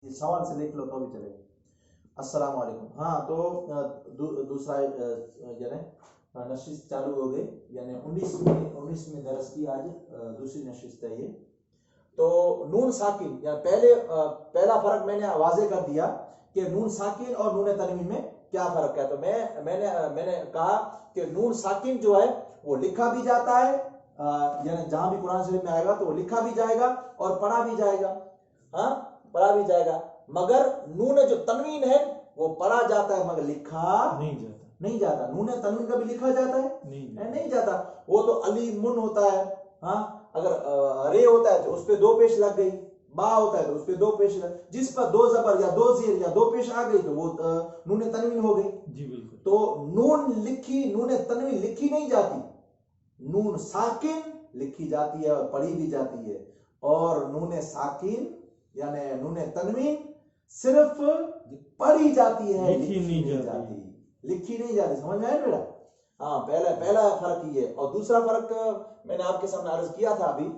یہ سوال سے لکھ لو تو بھی چلے گا. السلام علیکم. ہاں تو دوسرا یعنی نشست چالو ہو گئی، یعنی 19 میں درس کی آج دوسری نشست ہے یہ. تو نون ساکن یعنی پہلا فرق میں نے واضح کر دیا کہ نون ساکن اور نون تنوین میں کیا فرق ہے. تو میں نے کہا کہ نون ساکن جو ہے وہ لکھا بھی جاتا ہے، یعنی جہاں بھی قرآن شریف میں آئے گا تو وہ لکھا بھی جائے گا اور پڑھا بھی جائے گا. ہاں پڑھا بھی جائے گا. مگر نون جو تنوین ہے وہ پڑھا جاتا ہے مگر لکھا نہیں جاتا. نون تنوین کا بھی لکھا جاتا ہے نہیں جاتا. وہ تو علی من ہوتا ہے. ہاں اگر رے ہوتا ہے تو اس پہ دو پیش لگ گئی، با ہوتا ہے تو اس پہ دو پیش لگ، جس پر دو زبر یا دو زیر یا دو پیش آ گئی تو وہ نون تنوین ہو گئی. جی بالکل. تو نون تنوین لکھی نہیں جاتی، نون ساکن لکھی جاتی ہے اور پڑھی بھی جاتی ہے. اور نون ساکن یعنی نون تنوین صرف پڑھی جاتی ہے، لکھی نہیں جاتی. سمجھ میں آیا میرا؟ ہاں پہلا فرق یہ ہے. اور دوسرا فرق میں نے آپ کے سامنے عرض کیا تھا ابھی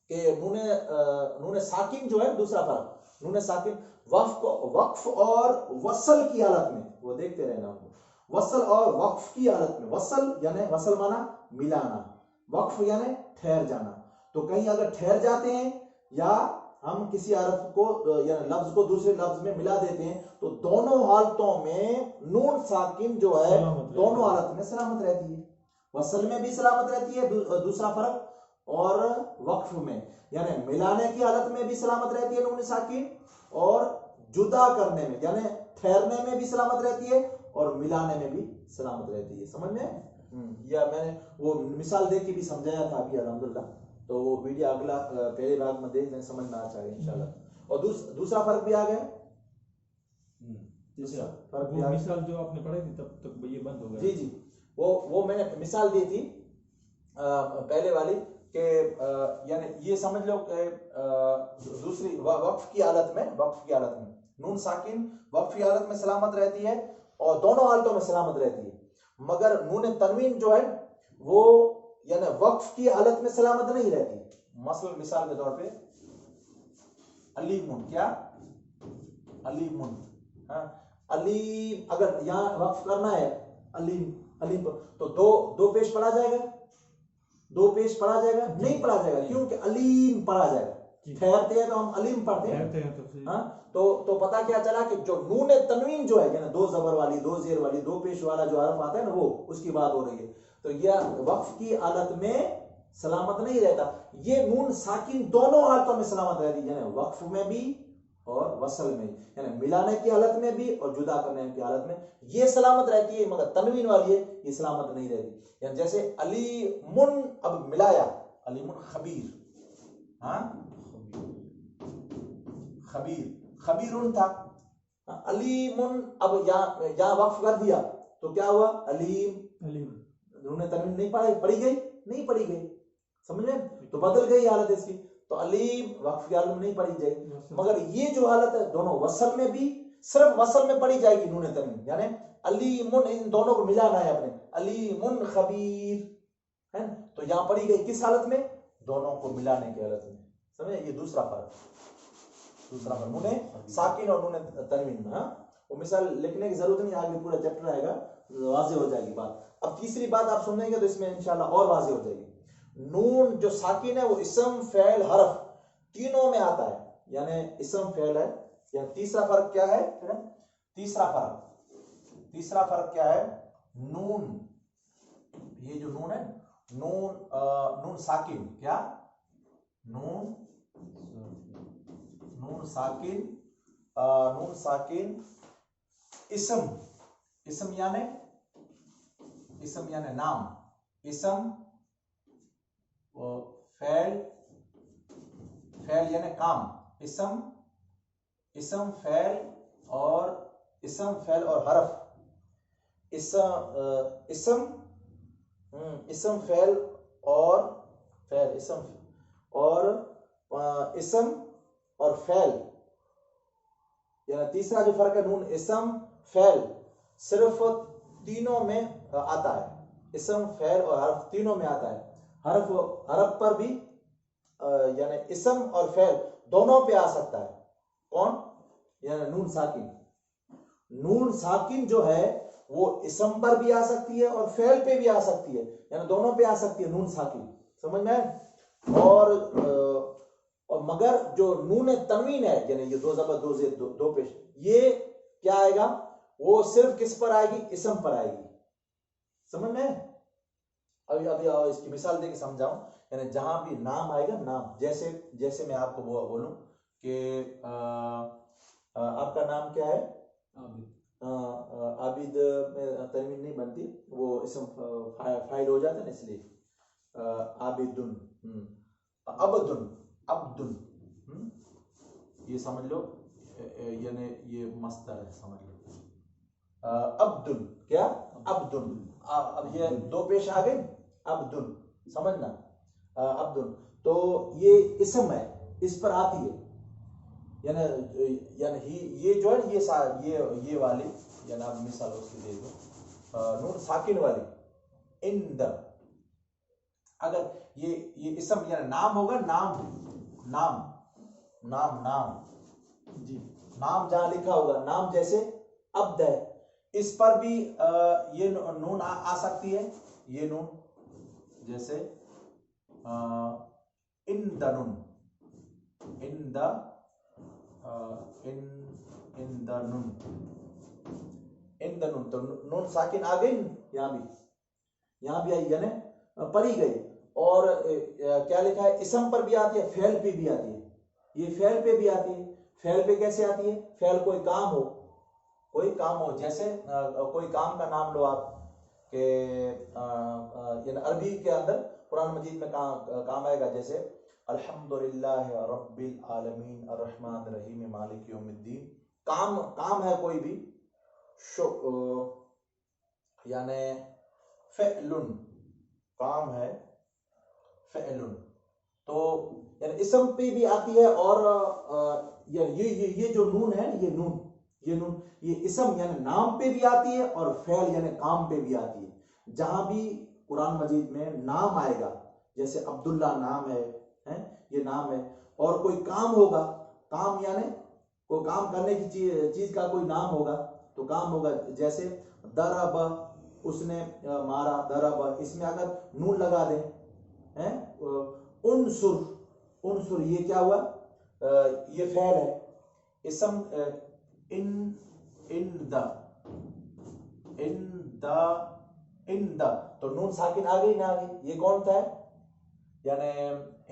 کہ نون ساکن جو ہے، دوسرا فرق نون ساکن وقف اور وصل کی حالت میں، وہ دیکھتے رہنا، وصل اور وقف کی حالت میں. وصل مانا ملانا، وقف یعنی ٹھہر جانا. تو کہیں اگر ٹھہر جاتے ہیں یا ہم کسی حرف کو یعنی لفظ کو دوسرے لفظ میں ملا دیتے ہیں تو دونوں حالتوں میں نون ساکن جو ہے دونوں حالت میں سلامت رہتی ہے. وصل میں بھی سلامت رہتی ہے، دوسرا فرق، اور وقف میں یعنی ملانے کی حالت میں بھی سلامت رہتی ہے نون ساکن، اور جدا کرنے میں یعنی ٹھہرنے میں بھی سلامت رہتی ہے اور ملانے میں بھی سلامت رہتی ہے. سمجھ میں؟ یا میں نے وہ مثال دے کے بھی سمجھایا تھا ابھی الحمدللہ. تو وہ ویڈیو اگلا پہلے بھاگ میں دیکھ لیں، سمجھ میں آ جائے گا انشاءاللہ. اور دوسرا فرق بھی آ گیا. دوسرا فرق بھی مثال جو آپ نے پڑھی تھی تب تک یہ بند ہو گیا. جی وہ میں نے مثال دی تھی پہلے والی کہ یعنی یہ سمجھ لو کہ دوسری وقف کی حالت میں نون ساکن وقف کی حالت میں سلامت رہتی ہے اور دونوں حالتوں میں سلامت رہتی ہے. مگر نون تنوین جو ہے وہ یعنی وقف کی حالت میں سلامت نہیں رہتی. مثلا مثال کے طور پہ علیمن، کیا علیمن، علیم اگر یہاں وقف کرنا ہے علیم تو دو پیش پڑھا جائے گا، نہیں پڑھا جائے گا کیونکہ علیم پڑھا جائے گا. ٹھہرتے ہیں تو ہم علیم پڑھتے ہیں. ہاں تو پتا کیا چلا کہ جو نون تنوین جو ہے یعنی دو زبر والی، دو زیر والی، دو پیش والا جو حرف آتا ہے نا، وہ اس کی بات ہو رہی ہے. تو یہ وقف کی حالت میں سلامت نہیں رہتا. یہ نون ساکن دونوں حالتوں میں سلامت رہتی ہے، یعنی وقف میں بھی اور وصل میں، یعنی ملانے کی حالت میں بھی اور جدا کرنے کی حالت میں یہ سلامت رہتی ہے. مگر تنوین والی ہے یہ سلامت نہیں رہتی. یعنی جیسے علی من، اب ملایا علی من خبیر، ہاں خبیرن تھا. علیمن اب یہاں وقف کر دیا تو کیا ہوا؟ علیم. نون تنوین نہیں پڑھی گئی. سمجھ میں؟ تو بدل گئی حالت اس کی. تو علیم وقف کی حالت میں نہیں پڑھی جائے گی. مگر یہ جو حالت ہے دونوں وصل میں بھی، صرف وصل میں پڑھی جائے گی نون تنوین، یعنی علیمن، ان دونوں کو ملانا ہے اپنے، علیمن خبیر ہے. تو یہاں پڑھی گئی کس حالت میں؟ دونوں کو ملانے کی حالت میں. سمجھے؟ یہ دوسرا فرق نون ساکن اور نون تنوین میں. ہاں وہ مثال لکھنے کی ضرورت نہیں، آگے پورا چیپٹر آئے گا واضح ہو جائے گی بات. اب تیسری بات آپ سنیں گے تو اس میں انشاءاللہ اور واضح ہو جائے گی. نون جو ساکن ہے وہ اسم فعل حرف تینوں میں آتا ہے، یعنی اسم فعل ہے. یا تیسرا فرق کیا ہے؟ تیسرا فرق کیا ہے؟ نون، یہ جو نون ہے نون ساکن، کیا نون ساکن اسم یعنی نام، اسم فعل یعنی کام، اسم فعل اور حرف، اسم فعل اور فعل، یعنی تیسرا جو فرق ہے نون اسم فعل صرف تینوں میں آتا ہے. اسم فعل اور حرف تینوں میں آتا ہے. حرف پر بھی یعنی اسم اور فعل دونوں پہ آ سکتا ہے. کون؟ یعنی نون ساکن. نون ساکن جو ہے وہ اسم پر بھی آ سکتی ہے اور فعل پہ بھی آ سکتی ہے, یعنی دونوں پہ آ سکتی ہے نون ساکن, سمجھ میں. اور مگر جو نون تنوین ہے, یعنی یہ دو زبر دو زیر دو پیش, یہ کیا آئے گا, وہ صرف کس پر آئے گی, اسم پر آئے گی, سمجھ میں. ابھی اس کی مثال دے کے سمجھاؤں, یعنی جہاں بھی نام آئے گا, نام جیسے میں آپ کو بولوں کہ آپ کا نام کیا ہے, عابد میں تنوین نہیں بنتی, وہ اسم فاعل ہو جاتا ہے نا, اس لیے عابدن, عبدن, یہ سمجھ لو, یعنی یہ مصدر ہے, سمجھ لو. عبدن, کیا عبدن, اب یہ دو پیش آ گئے, عبدن, سمجھنا, عبدن, تو یہ اسم ہے, اس پر آتی ہے, یعنی یہ جو ہے یہ والی, یعنی آپ مثال اس کی دے دو, نون ساکن والی, اند, اگر یہ اسم یعنی نام ہوگا, نام جی, نام جہاں لکھا ہوگا, نام جیسے عبد ہے, اس پر بھی یہ نون آ سکتی ہے, یہ نون جیسے اندنن, اندنن, تو نون ساکن آ گئی, یہاں بھی آئی, یعنی پڑھی گئی. اور کیا لکھا ہے, اسم پر بھی آتی ہے, فعل پہ بھی آتی ہے, یہ فعل پہ بھی آتی ہے. فعل پہ کیسے آتی ہے, فعل کوئی کام ہو, جیسے کوئی کام کا نام لو آپ, کہ یعنی عربی کے اندر قرآن مجید میں کام آئے گا, جیسے الحمدللہ رب العالمین الرحمن الرحیم مالک یوم الدین. کام ہے کوئی بھی, یعنی فعلن, کام ہے فعلن, تو یعنی اسم پہ بھی آتی ہے. اور یہ جو نون ہے, یہ نون یہ اسم یعنی نام پہ بھی آتی ہے, اور فعل یعنی کام پہ بھی آتی ہے. جہاں بھی قرآن مجید میں نام آئے گا, جیسے عبداللہ نام ہے, یہ نام ہے, اور کوئی کام ہوگا, کام یعنی کوئی کام کرنے کی چیز کا کوئی نام ہوگا, تو کام ہوگا, جیسے ضرب, اس نے مارا, ضرب, اس میں اگر نون لگا دیں, انصر, یہ کیا ہوا, یہ فعل ہے, اسم اندہ, تو نون ساکن آ گئی نہ آ گئی, یہ کون تھا, یعنی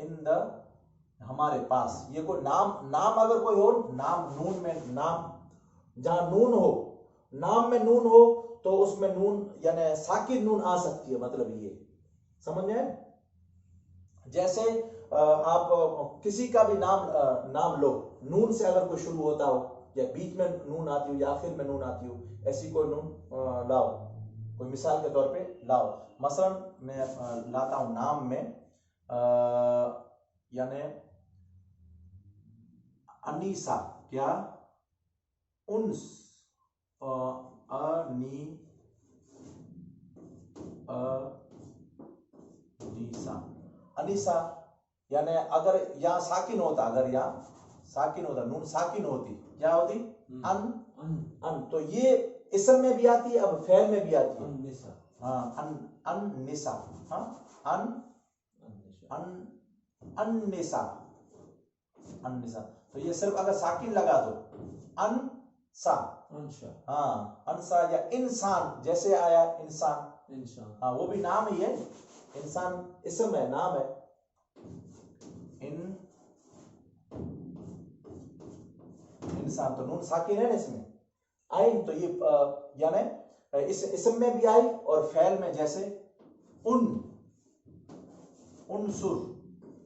اندہ, ہمارے پاس. یہ کوئی نام اگر کوئی ہو, نون میں نام, جہاں نون ہو, نام میں نون ہو, تو اس میں نون یعنی ساکن نون آ سکتی ہے, مطلب یہ سمجھ میں. جیسے آپ کسی کا بھی نام لو, نون سے اگر کوئی شروع ہوتا ہو, یا بیچ میں نون آتی ہو, یا آخر میں نون آتی ہو, ایسی کوئی نون لاؤ, کوئی مثال کے طور پہ لاؤ. مثلا میں لاتا ہوں نام میں, یعنی انیسا, کیا, انس, انیسا, یعنی اگر یہاں ساکن ہوتا, نون ساکن ہوتی, کیا ہوتی, ان, تو یہ اسم میں بھی آتی ہے, اب فعل میں بھی آتی ہے, النساء, النساء, تو یہ صرف اگر ساکن لگا دو, انسا, انسا, یا انسان, جیسے آیا انسان, وہ بھی نام ہی ہے, انسان اسم ہے, نام ہے, انسان, تو نون ساکن ہے نا اس میں. آئین, تو یہ یعنی اس اسم میں بھی آئی, اور فعل میں, جیسے انصر,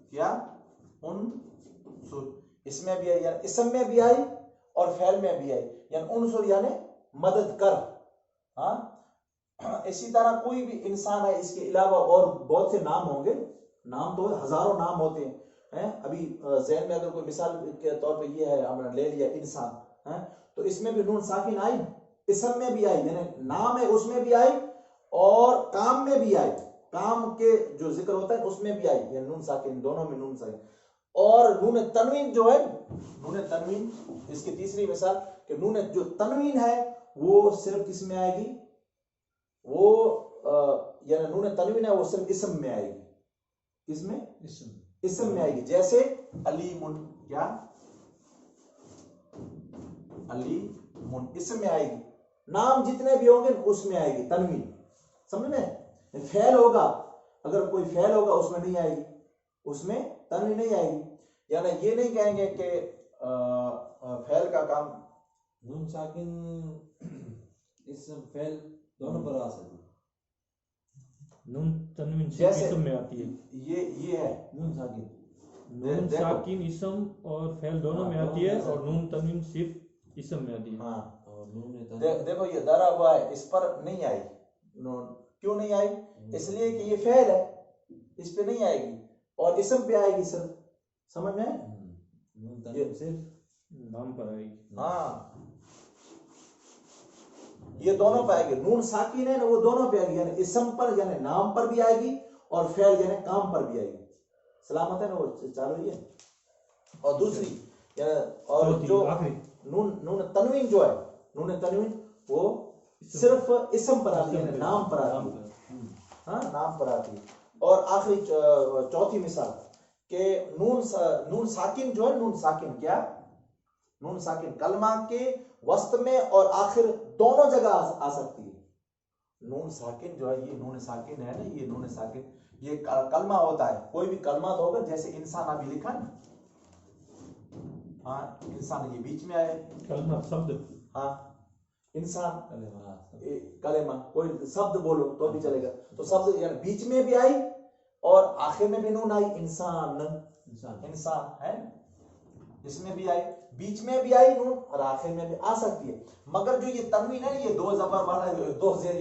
کیا, انصر, اس میں بھی آئی, یعنی اسم میں بھی آئی اور فعل میں بھی آئی, یعنی انصر یعنی مدد کر. ہاں, اسی طرح کوئی بھی انسان ہے, اس کے علاوہ اور بہت سے نام ہوں گے, نام تو ہزاروں نام ہوتے ہیں. ابھی ذہن میں اگر کوئی مثال کے طور پہ یہ ہے, ہم نے لے لیا انسان, تو اس میں بھی نون ساکن آئی, اسم میں بھی آئی, یعنی نام ہے اس میں بھی آئی, اور کام میں بھی آئی, کام کے جو ذکر ہوتا ہے اس میں بھی آئی, یعنی نون ساکن, دونوں میں نون ساکن. اور نون تنوین جو ہے نون تنوین اس کی تیسری مثال کہ نون جو تنوین ہے وہ صرف کس میں آئے گی وہ یعنی نون تنوین ہے وہ صرف اسم میں آئے گی کس میں اسم میں آئے گی جیسے علیمن کیا علیمن اسم میں آئے گی نام جتنے بھی ہوں گے اس میں آئے گی تنوین سمجھ میں فعل ہوگا اگر کوئی فعل ہوگا اس میں نہیں آئے گی اس میں تنوین نہیں آئے گی یعنی یہ نہیں کہیں گے کہ فعل کا کام نون ساکن اسم فعل دونوں پر آ سکتی نون تنوین جیسے اسم میں آتی ہے یہ ہے نون ساکن نون ساکن اسم اور فعل دونوں میں آتی ہے اور نون تنوین صرف اسم میں آتی ہے ہاں اور نون تنوین دیکھو یہ درا ہوا ہے اس پر نہیں آئی کیوں نہیں آئی اس لیے کہ یہ فعل ہے اس پہ نہیں آئے گی اور اسم پہ آئے گی صرف سمجھ میں نون تنوین صرف نام پر آئے گی ہاں یہ دونوں پہ آئے گی نون ساکن ہے نا وہ دونوں پہ آئے گی یعنی اسم پر یعنی نام پر بھی آئے گی اور فعل یعنی کام پر بھی آئے گی سلامت ہے نا وہ چالو ہی ہے اور دوسری یعنی اور جو نون تنوین جو ہے نون تنوین وہ صرف اسم پر آتی ہے یعنی نام پر آتی ہے ہاں نام پر آتی ہے اور آخری چوتھی مثال کہ نون ساکن جو ہے نون ساکن کیا نون ساکن کلمہ کے وسط میں اور آخر دونوں جگہ آ سکتی ہے نون ساکن جو ہے یہ نون ساکن ہے نا یہ نون ساکن یہ کلمہ ہوتا ہے کوئی بھی کلمہ تو ہوگا جیسے انسان ابھی لکھا نا ہاں انسان یہ بیچ میں آئے کلمہ شبد ہاں انسان کلمہ کوئی شبد بولو تو بھی چلے گا تو شبد یعنی بیچ میں بھی آئی اور آخر میں بھی نون آئی انسان ہے اس میں بھی آئی بیچ میں بھی آئی نون اور آخر میں بھی آ سکتی ہے مگر جو یہ تنوین ہے یہ دو زبر والا دو زیر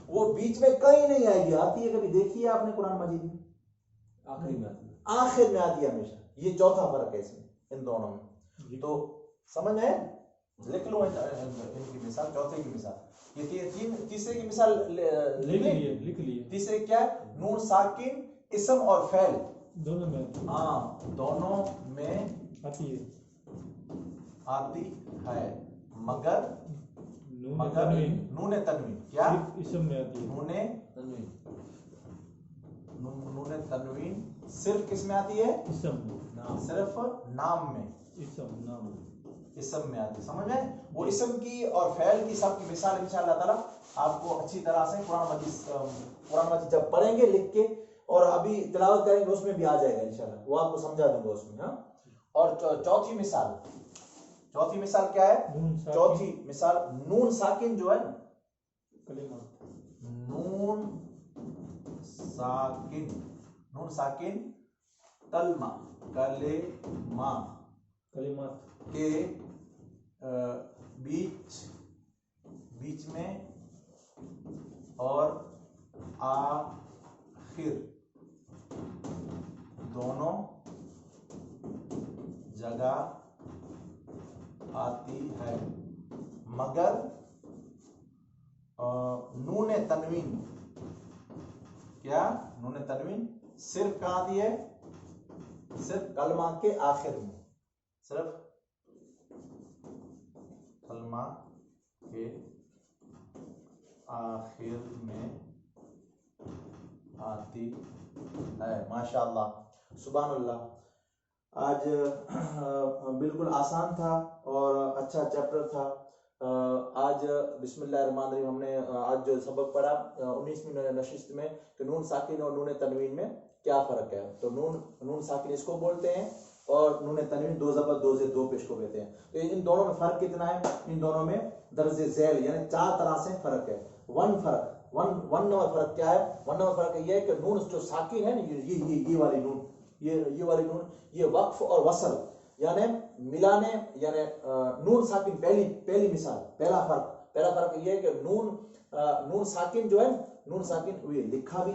وہ بیچ میں کہیں نہیں آئے گی آتی ہے کبھی دیکھی ہے آپ نے قرآن مجید میں آخر میں آتی ہے ہمیشہ یہ چوتھا فرق ہے اس میں ان دونوں میں تو سمجھ میں لکھ لو ان کی مثال چوتھے کی مثال یہ تیسرے کی مثال لکھ لیے تیسرے کیا ہے نون ساکن اسم اور فعل دونوں میں ہاں دونوں میں آتی ہے مگر نون تنوین کیا اسم میں آتی ہے نون تنوین صرف کس میں آتی ہے صرف نام میں اسم میں آتی ہے سمجھ میں وہ اسم کی اور فعل کی سب کی مثال انشاءاللہ تعالی آپ کو اچھی طرح سے قرآن مجید جب پڑھیں گے لکھ کے اور ابھی تلاوت کریں گے اس میں بھی آ جائے گا انشاءاللہ وہ آپ کو سمجھا دوں گا اس میں ہاں اور چوتھی مثال کیا ہے چوتھی مثال نون ساکن جو ہے نون ساکن کلمات کے بیچ میں اور آخر دونوں جگہ آتی ہے مگر نون تنوین کیا نون تنوین صرف کہاں آتی ہے صرف کلمہ کے آخر میں صرف کلمہ کے آخر میں آتی ہے ماشاءاللہ سبحان اللہ آج بالکل آسان تھا اور اچھا چیپٹر تھا آج بسم اللہ الرحمن الرحیم ہم نے آج جو سبق پڑھا 19ویں نشست میں کہ نون ساکن اور نون تنوین میں کیا فرق ہے تو نون ساکن اس کو بولتے ہیں اور نون تنوین دو زبر دو زیر دو پیش کو کہتے ہیں تو ان دونوں میں فرق کتنا ہے ان دونوں میں درج ذیل یعنی 4 طرح سے فرق ہے ون نمبر فرق کیا ہے 1 نمبر فرق یہ ہے کہ نون جو ساکن ہے یہ والی نون یہ والی نون یہ وقف اور وصل یعنی ملانے یعنی نون ساکن پہلی مثال پہلا فرق یہ ہے کہ نون ساکن جو ہے نون ساکن یہ لکھا بھی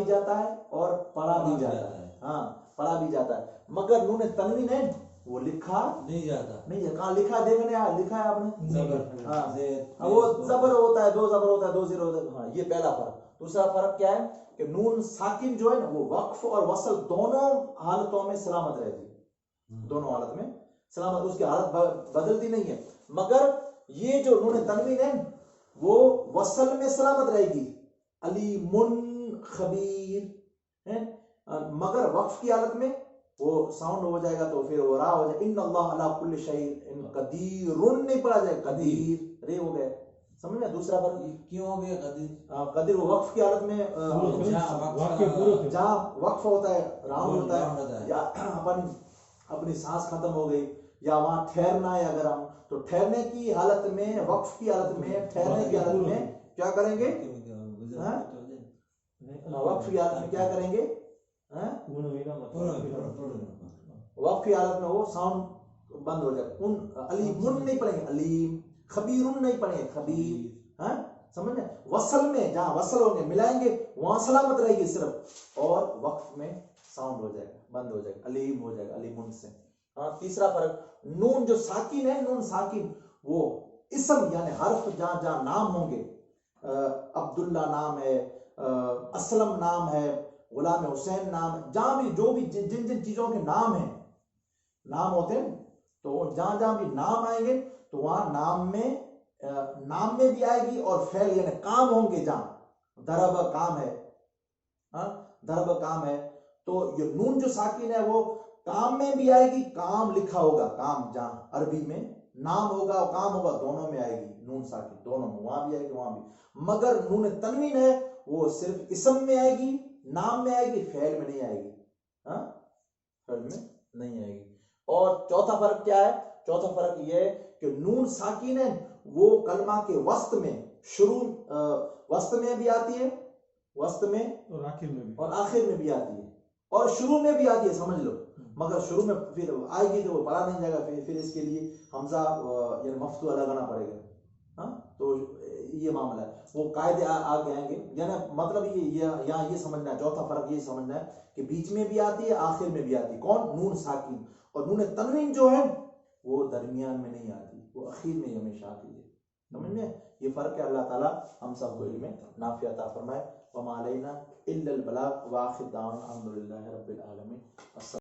جاتا ہے اور پڑھا بھی جاتا ہے ہاں پڑھا بھی جاتا ہے مگر نون تنوین ہے وہ لکھا نہیں جاتا کہاں لکھا دیکھنے لکھا ہے آپ نے وہ زبر ہوتا ہے 2 زبر ہوتا ہے 2 زیر ہوتا ہے ہاں یہ پہلا فرق دوسرا فرق کیا ہے کہ نون ساکن جو ہے نا وہ وقف اور وصل دونوں حالتوں میں سلامت رہتی ہے، دونوں حالت میں سلامت، اس کی حالت بدلتی نہیں ہے، مگر یہ جو نون تنوین ہے وہ وصل میں سلامت رہے گی، علیم خبیر ہے، مگر وقف کی حالت میں وہ ساؤنڈ ہو جائے گا تو پھر وہ را ہو جائے، ان اللہ علی کل شیء قدیر، نہیں پڑا جائے قدیر، رے ہو گئے، سمجھ میں؟ دوسرا فرق کیوں ہو گیا قدیر؟ قدیر وہ وقف کی حالت میں جہاں وقف ہوتا ہے، راؤنڈ ہوتا ہے، یا اپنی سانس ختم ہو گئی یا وہاں ٹھہرنا ہے اگر ہم، تو ٹھہرنے کی حالت میں، وقف کی حالت میں، ٹھہرنے کی حالت میں کیا کریں گے؟ وقف کی حالت میں کیا کریں گے؟ وقف کی حالت میں وہ ساؤنڈ بند ہو جائے، ان علیم نہیں پڑھیں گے، علیم، خبیر نہیں پڑھیں گے، خبیر، ہاں سمجھ میں؟ وصل میں جہاں وصل ہوں گے ملائیں گے وہاں سلامت رہے گی صرف، اور وقف میں ساؤنڈ ہو جائے گا، بند ہو جائے گا، علیم ہو جائے گا، علیم سے۔ ہاں تیسرا فرق، نون جو ساکن ہے، نون ساکن وہ اسم یعنی حرف جہاں جہاں نام ہوں گے، عبداللہ نام ہے، اسلم نام ہے، غلام حسین نام ہے، جہاں بھی جو بھی جن جن چیزوں کے نام ہیں، نام ہوتے ہیں، تو جہاں جہاں بھی نام آئیں گے تو وہاں نام میں بھی آئے گی، اور فعل یعنی کام ہوں گے، جہاں ضرب کام ہے، ہاں ضرب کام ہے، تو یہ نون جو ساکن ہے وہ کام میں بھی آئے گی، کام لکھا ہوگا، کام جہاں عربی میں نام ہوگا اور کام ہوگا دونوں میں آئے گی نون ساکن، دونوں میں، وہاں بھی آئے گی وہاں بھی، مگر نون تنوین ہے وہ صرف اسم میں آئے گی، نام میں آئے گی، فعل میں نہیں آئے گی، ہاں فعل میں نہیں آئے گی۔ اور چوتھا فرق کیا ہے؟ چوتھا فرق یہ ہے کہ نون ساکن ہے وہ کلمہ کے وسط میں، وسط میں بھی آتی ہے، وسط میں اور آخر میں بھی، اور آخر میں بھی آتی ہے، اور شروع میں بھی آتی ہے، سمجھ لو، مگر شروع میں پھر آئے گی تو وہ پڑھا نہیں جائے گا، پھر اس کے لیے حمزہ یعنی مفتوح لگانا پڑے گا، ہاں تو یہ معاملہ ہے، وہ قاعدے آگے آئیں گے، یعنی مطلب یہاں یہ سمجھنا ہے، چوتھا فرق یہ سمجھنا ہے کہ بیچ میں بھی آتی ہے، آخر میں بھی آتی ہے، کون؟ نون ساکن، اور نون تنوین جو ہے وہ درمیان میں نہیں آتی، وہ اخیر میں ہمیشہ آتی ہے، سمجھ میں؟ یہ فرق ہے۔ اللہ تعالیٰ ہم سب کو علم نافع عطا فرمائے، وما علینا الا البلاغ، وآخر دعوانا الحمد للہ رب العالمین۔